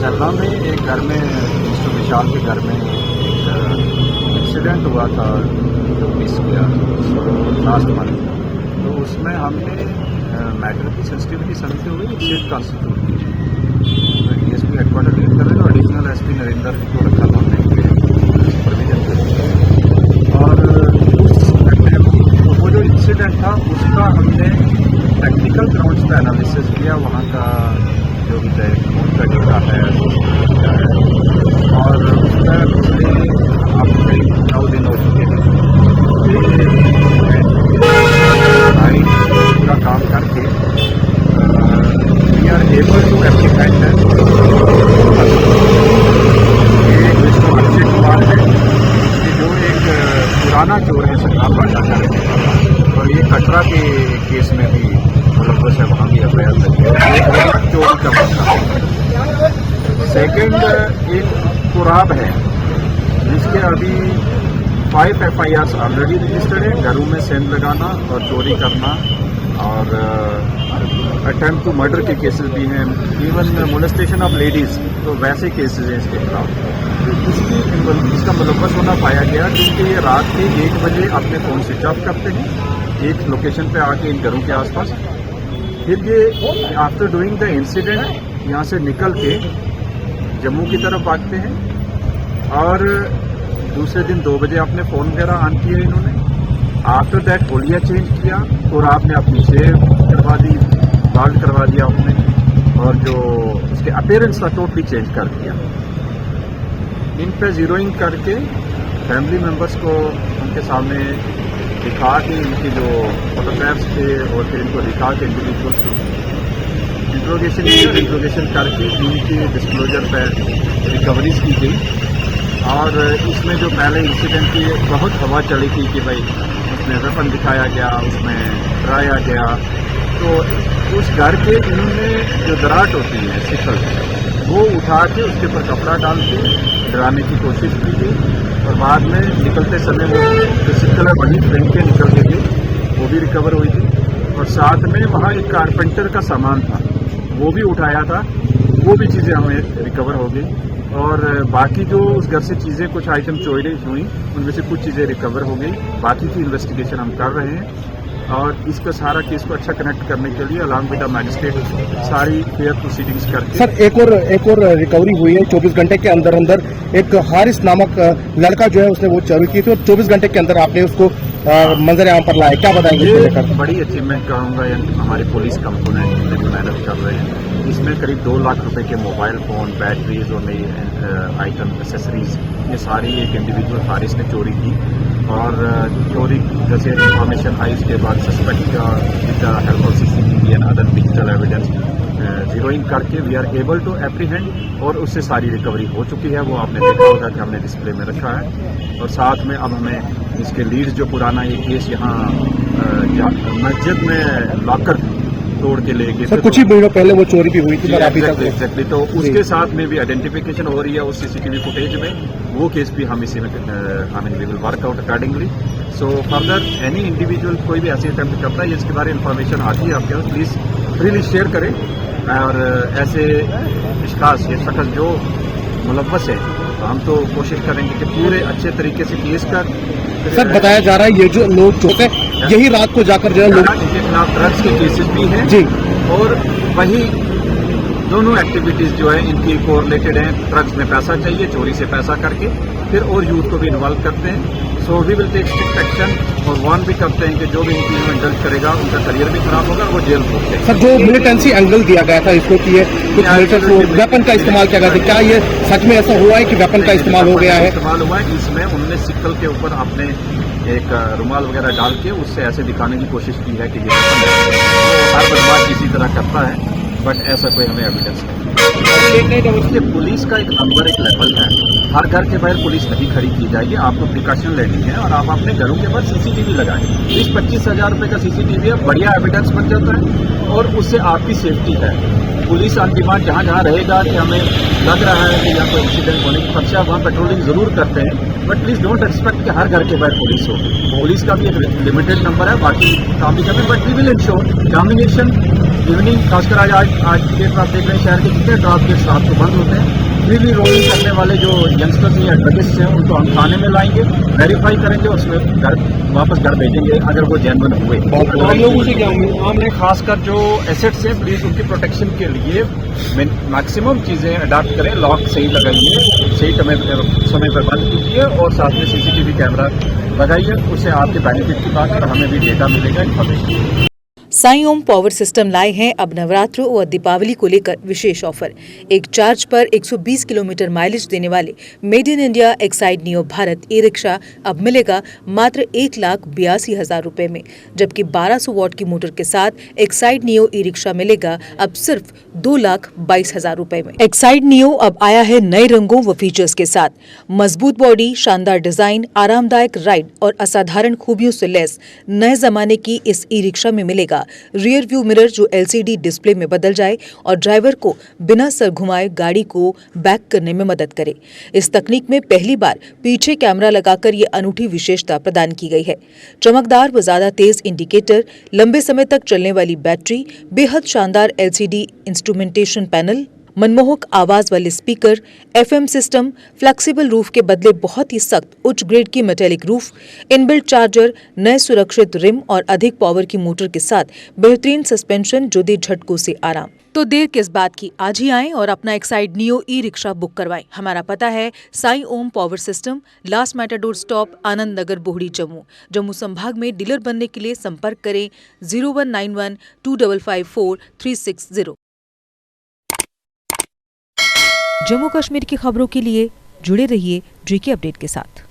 चरला में एक घर में मिस्टर विशाल के घर में एक एक्सीडेंट हुआ था जो मिस किया लास्ट मंथ। तो उसमें हमने मैटर की सेंसिटिविटी समिति हुई एक सीट कॉन्स्टिट्यूट की। डीएसपी हेडक्वार्टर लीड कर रहे हैं और एडिशनल एसपी नरेंद्र को रखा था हमने सुपरविजन के। और वो जो इंसिडेंट था उसका हमने टेक्निकल ग्राउंड्स पे एनालिसिस किया, वहाँ का जो भी का डेटा है और उसमें पिछले आपके 9 दिन हो चुके हैं पूरा काम करके we are able to applicate जिसको अक्षय कुमार है कि जो एक पुराना चोर है सरकार बाटा का, और ये कटरा के केस में भी मुलव्वस है, वहाँ भी एफआईआर लगी है चोरी का मसला। सेकेंड एक कुराब है जिसके अभी 5 एफआईआर ऑलरेडी रजिस्टर्ड है, घरों में सेंध लगाना और चोरी करना और अटेम्प्ट टू मर्डर के केसेस भी हैं, इवन मोलेस्टेशन ऑफ लेडीज, तो वैसे केसेस हैं इसके खिलाफ। इसका मुलव्वस होना पाया गया क्योंकि ये रात के 1 बजे अपने फ़ोन स्विच ऑफ करते हैं एक लोकेशन पे आके इन घरों के आसपास। फिर ये आफ्टर डूइंग द इंसिडेंट यहाँ से निकल के जम्मू की तरफ भागते हैं और दूसरे दिन 2 बजे अपने फ़ोन वगैरह ऑन किए इन्होंने। आफ्टर दैट होलिया चेंज किया और आपने अपनी शेव करवा दी, बाल्ड करवा दिया आपने, और जो उसके अपीयरेंस था टोटली चेंज कर दिया। इन पे जीरोइंग करके फैमिली मेम्बर्स को उनके सामने दिखा के इनके जो फोटोग्राफ्स थे और फिर इनको दिखा के इंडिविजुअल्स को इंट्रोगेशन किया। इंट्रोगेशन करके इनकी डिस्क्लोजर पर रिकवरीज की गई और इसमें जो पहले इंसिडेंट की बहुत हवा चली थी कि भाई उसमें वेपन दिखाया गया, उसमें डराया गया, तो उस घर के इन्होंने जो दराट होती है सिकल वो उठा के उसके ऊपर कपड़ा डाल के डराने की कोशिश की गई और बाद में निकलते समय वो जो सिकल है वहीं फेंक के निकल के गई, वो भी रिकवर हुई थी। और साथ में वहाँ एक कारपेंटर का सामान था वो भी उठाया था, वो भी चीज़ें हमें रिकवर हो गई। और बाकी जो उस घर से चीज़ें कुछ आइटम चोरी हुई उनमें से कुछ चीज़ें रिकवर हो गई। बाकी की इन्वेस्टिगेशन हम कर रहे हैं और इसका सारा केस को अच्छा कनेक्ट करने के लिए अलॉन्ग विद द मैजिस्ट्रेट सारी फेयर प्रोसीडिंग्स करके। सर एक और रिकवरी हुई है 24 घंटे के अंदर अंदर। एक हारिस नामक लड़का जो है उसने वो चोरी की थी और 24 घंटे के अंदर आपने उसको मंजर आम पर लाया, क्या बताएंगे इसको लेकर? बड़ी अचीवमेंट कहूँगा, हमारे पुलिस कंपोनेंट मेहनत कर रहे हैं। इसमें करीब 2 लाख रुपए के मोबाइल फ़ोन, बैटरीज और नई आइटम एसेसरीज, ये सारी एक इंडिविजुअल हारिस ने चोरी की। और चोरी जैसे इंफॉर्मेशन आई उसके बाद सस्पेक्ट का with the help of CCTV and other digital evidence zeroing करके we are able to apprehend और उससे सारी रिकवरी हो चुकी है। वो आपने देखा होगा कि हमने डिस्प्ले में रखा है। और साथ में अब हमें इसके लीड जो पुराना ये केस यहाँ मस्जिद में लॉकर तोड़ के ले गए थे, कुछ ही महीनों पहले वो चोरी भी हुई थी एग्जैक्टली, तो उसके साथ में भी आइडेंटिफिकेशन हो रही है उस CCTV फुटेज में। वो केस भी हम इसी में we will work out accordingly. So further any individual कोई भी ऐसे अटैम्प्ट करता है इसके बारे में इन्फॉर्मेशन आती है आपके पास, प्लीज़ फ्रीली शेयर करें। और ऐसे इश्कास ये शख्स जो मुलव्वस है हम तो कोशिश करेंगे कि पूरे अच्छे तरीके से केस कर। सर बताया जा रहा है ये जो लोग चोर है यही रात को जाकर जो है लोग इनके खिलाफ ड्रग्स के केसेस भी हैं जी, और वही दोनों एक्टिविटीज जो है इनकी कोरिलेटेड हैं। ड्रग्स में पैसा चाहिए, चोरी से पैसा करके फिर और यूथ को भी इन्वॉल्व करते हैं। So we will take strict action और वार्न भी करते हैं कि जो भी इन चीज़ों में इंडल्ज करेगा उनका करियर भी खराब होगा, वो जेल भोगेगा। सर जो मिलिटेंसी एंगल दिया गया था इसको कि ये कुछ वेपन का इस्तेमाल किया गया था, क्या ये सच में ऐसा हुआ है कि वेपन का इस्तेमाल हो गया है? इस्तेमाल हुआ है, इसमें उन्होंने सिक्कल के ऊपर अपने एक रुमाल वगैरह डाल के उससे ऐसे दिखाने की कोशिश की है कि ये वेपन है। हर बदमाश किसी तरह करता है, बट ऐसा कोई हमें एविडेंस नहीं। उसके पुलिस का एक नंबर एक लेवल है, हर घर के बाहर पुलिस नहीं खड़ी की जाएगी, आपको प्रिकॉशन लेनी है और आप अपने घरों के बाहर CCTV लगाएं। 20-25 हज़ार रुपये का CCTV है, बढ़िया एविडेंस बन जाता है और उससे आपकी सेफ्टी है। पुलिस ऑन डिमांड जहाँ जहाँ रहेगा कि हमें लग रहा है कि यहाँ कोई इंसिडेंट होने की खर्चा, वहाँ पेट्रोलिंग जरूर करते हैं, बट प्लीज़ डोंट एक्सपेक्ट कि हर घर के बाहर पुलिस हो। पुलिस का भी एक लिमिटेड नंबर है, बाकी काम भी करते हैं, but we will ensure domination evening, खासकर आज की डेट में आप देख रहे हैं शहर के कितने ड्रॉप गेट्स रात को बंद होते हैं। फ्रीली रोमिंग करने वाले जो यंगस्टर्स या ड्रगिस्ट हैं उनको हम थाने में लाएंगे, वेरीफाई करेंगे, उसमें वापस घर भेजेंगे अगर वो जेन्युइन हुए। आम लोगों से क्या उम्मीद? आम लोग खासकर जो एसेट्स हैं प्लीज उनकी प्रोटेक्शन के लिए मैक्सिमम चीज़ें अडाप्ट करें, लॉक सही लगाइए, सही समय पर बंद कीजिए और साथ में सीसीटीवी कैमरा लगाइए, उससे आपके बेनिफिट की बात है और हमें भी डेटा मिलेगा, information. Sai Om power system लाए हैं अब नवरात्रों व दीपावली को लेकर विशेष ऑफर। एक चार्ज पर 120 किलोमीटर माइलेज देने वाले made in India Exide neo Bharat e rickshaw अब मिलेगा मात्र 1,82,000 रुपए में, जबकि 1200 वॉट की मोटर के साथ एक्साइड नियो ई रिक्शा मिलेगा अब सिर्फ 2,22,000 रुपए में। एक्साइड नियो अब आया है नए रंगों व फीचर्स के साथ। मजबूत बॉडी, शानदार डिजाइन, आरामदायक राइड और असाधारण खूबियों से लैस नए जमाने की इस ई रिक्शा में मिलेगा रियर व्यू मिरर जो LCD डिस्प्ले में बदल जाए और ड्राइवर को बिना सर घुमाए गाड़ी को बैक करने में मदद करे। इस तकनीक में पहली बार पीछे कैमरा लगाकर ये अनूठी विशेषता प्रदान की गई है। चमकदार व ज्यादा तेज इंडिकेटर, लंबे समय तक चलने वाली बैटरी, बेहद शानदार LCD इंस्ट्रूमेंटेशन पैनल, मनमोहक आवाज वाले speaker, FM system, flexible roof के बदले बहुत ही सख्त उच्च ग्रेड की मेटेलिक रूफ, इनबिल्ट चार्जर, नए सुरक्षित रिम और अधिक पावर की मोटर के साथ बेहतरीन सस्पेंशन जो दे झटकों से आराम। तो देर किस बात की, आज ही आएं और अपना Exide Neo e rickshaw book करवाएं। हमारा पता है Sai Om power system, last matador stop, Anand Nagar, Bohri, Jammu. Jammu संभाग में डीलर बनने के लिए संपर्क करें 0191 2554 360। जम्मू कश्मीर की खबरों के लिए जुड़े रहिए JK अपडेट के साथ।